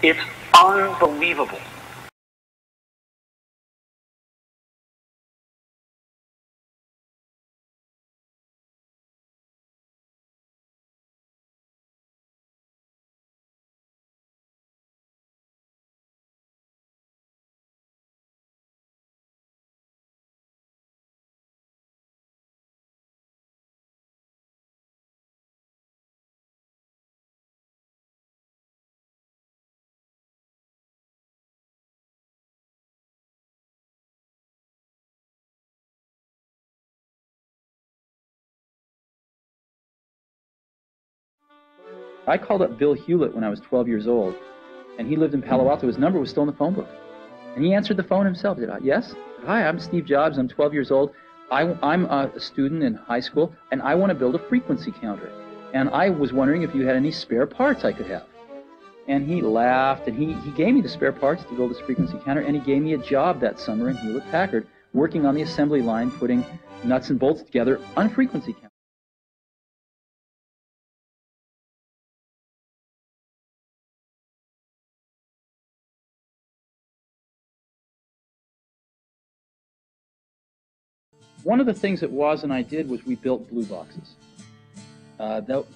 It's unbelievable. I called up Bill Hewlett when I was 12 years old, and he lived in Palo Alto. His number was still in the phone book. And he answered the phone himself. He said, yes? Hi, I'm Steve Jobs. I'm 12 years old. I'm a student in high school, and I want to build a frequency counter. And I was wondering if you had any spare parts I could have. And he laughed, and he gave me the spare parts to build this frequency counter, and he gave me a job that summer in Hewlett-Packard, working on the assembly line, putting nuts and bolts together on a frequency counter. One of the things that Woz and I did was we built blue boxes.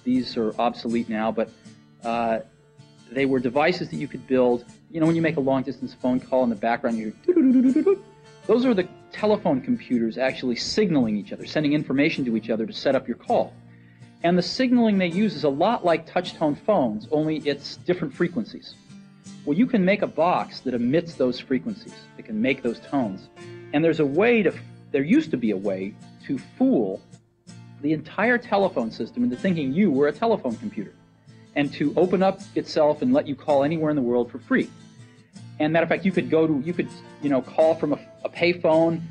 These are obsolete now, but they were devices that you could build. You know, when you make a long-distance phone call in the background, you hear, those are the telephone computers actually signaling each other, sending information to each other to set up your call. And the signaling they use is a lot like touch-tone phones, only it's different frequencies. Well, you can make a box that emits those frequencies. It can make those tones. And there's a way to there used to be a way to fool the entire telephone system into thinking you were a telephone computer and to open up itself and let you call anywhere in the world for free. And matter of fact, you could call from a payphone,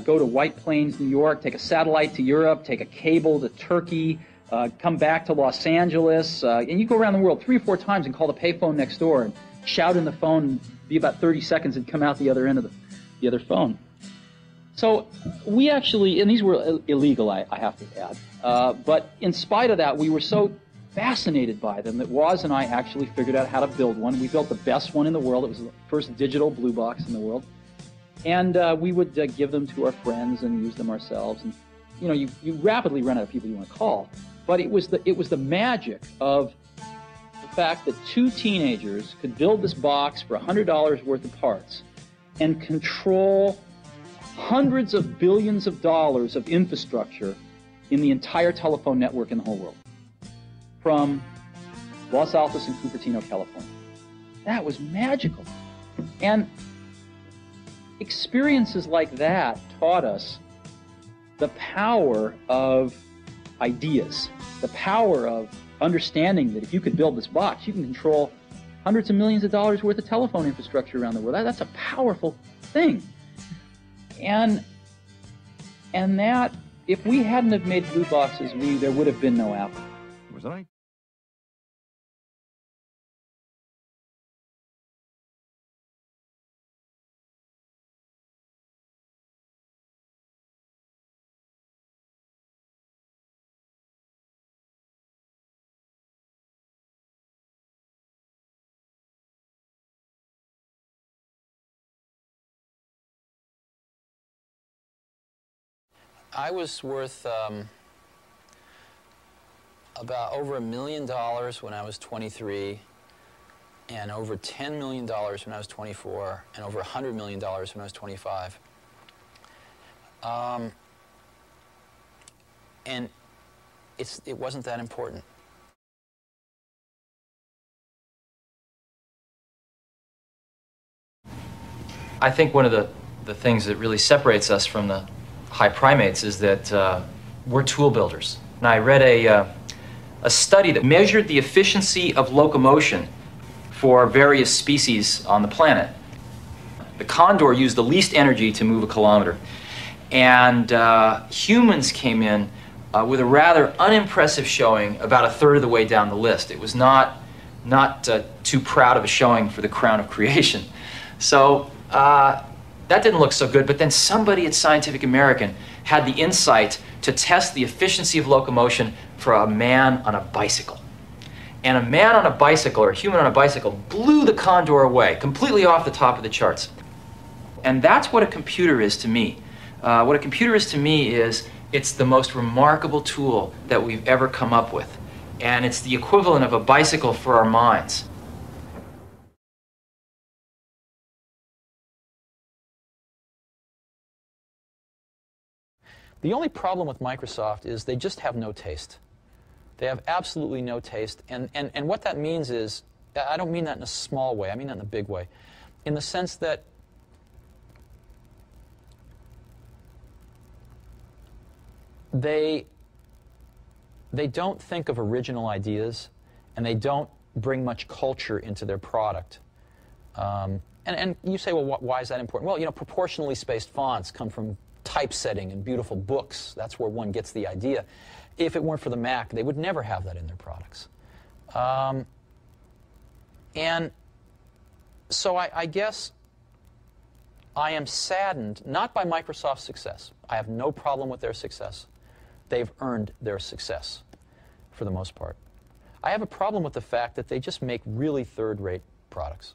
go to White Plains, New York, take a satellite to Europe, take a cable to Turkey, come back to Los Angeles, and you go around the world 3 or 4 times and call the payphone next door and shout in the phone, and be about 30 seconds and come out the other end of the other phone. So we actually, and these were illegal, I have to add, but in spite of that, we were so fascinated by them that Woz and I actually figured out how to build one. We built the best one in the world. It was the first digital blue box in the world. And we would give them to our friends and use them ourselves. And you know, you rapidly run out of people you want to call. But it was the magic of the fact that 2 teenagers could build this box for $100 worth of parts and control hundreds of billions of dollars of infrastructure in the entire telephone network in the whole world, from Los Altos and Cupertino, California. That was magical. And experiences like that taught us the power of ideas, the power of understanding that if you could build this box, you can control hundreds of millions of dollars worth of telephone infrastructure around the world. That's a powerful thing. And that, if we hadn't have made blue boxes, there would have been no Apple. Was I? I was worth about over $1 million when I was 23, and over $10 million when I was 24, and over $100 million when I was 25. And it wasn't that important. I think one of the things that really separates us from the high primates is that we're tool builders. And I read a study that measured the efficiency of locomotion for various species on the planet. The condor used the least energy to move a kilometer. And humans came in with a rather unimpressive showing about 1/3 of the way down the list. It was not too proud of a showing for the crown of creation. So that didn't look so good, but then somebody at Scientific American had the insight to test the efficiency of locomotion for a man on a bicycle. and a man on a bicycle or a human on a bicycle blew the Condor away, completely off the top of the charts. And that's what a computer is to me. What a computer is to me is it's the most remarkable tool that we've ever come up with. And it's the equivalent of a bicycle for our minds. The only problem with Microsoft is they just have no taste. They have absolutely no taste. And what that means is, I don't mean that in a small way, I mean that in a big way. In the sense that they don't think of original ideas, and they don't bring much culture into their product. And you say, well, why is that important? Well, you know, proportionally spaced fonts come from typesetting and beautiful books. That's where one gets the idea. If it weren't for the Mac, they would never have that in their products. And so I guess I am saddened, not by Microsoft's success. I have no problem with their success. They've earned their success, for the most part. I have a problem with the fact that they just make really third-rate products.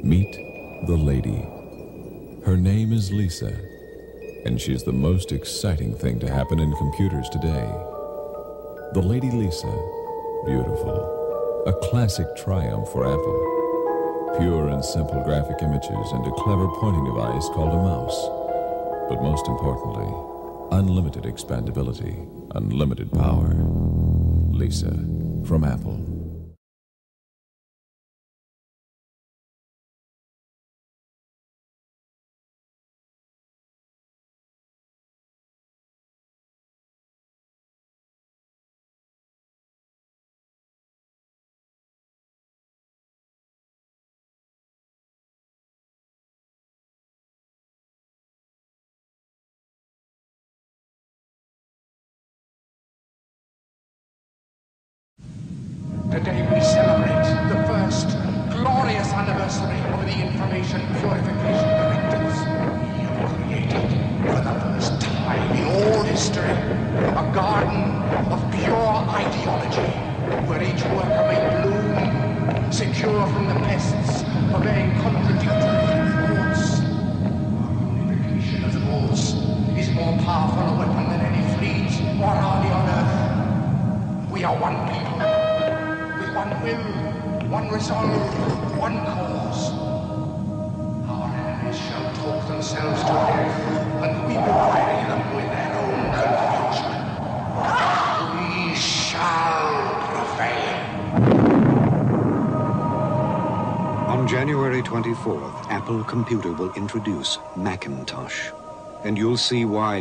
Meet the lady. Her name is Lisa, and she's the most exciting thing to happen in computers today. The Lady Lisa, beautiful, a classic triumph for Apple. Pure and simple graphic images and a clever pointing device called a mouse. But most importantly, unlimited expandability, unlimited power. Lisa, from Apple. Today we celebrate the first glorious anniversary of the Information Purification Directives. We have created, for the first time in all history, a garden of pure ideology, where each worker may bloom, secure from the pests of being contradictory thoughts. Our unification of thoughts is more powerful a weapon than any fleet or army on earth. We are one people. One will, one resolve, one cause. Our enemies shall talk themselves to death, and we will bury them with their own confusion. We shall prevail. On January 24th, Apple Computer will introduce Macintosh, and you'll see why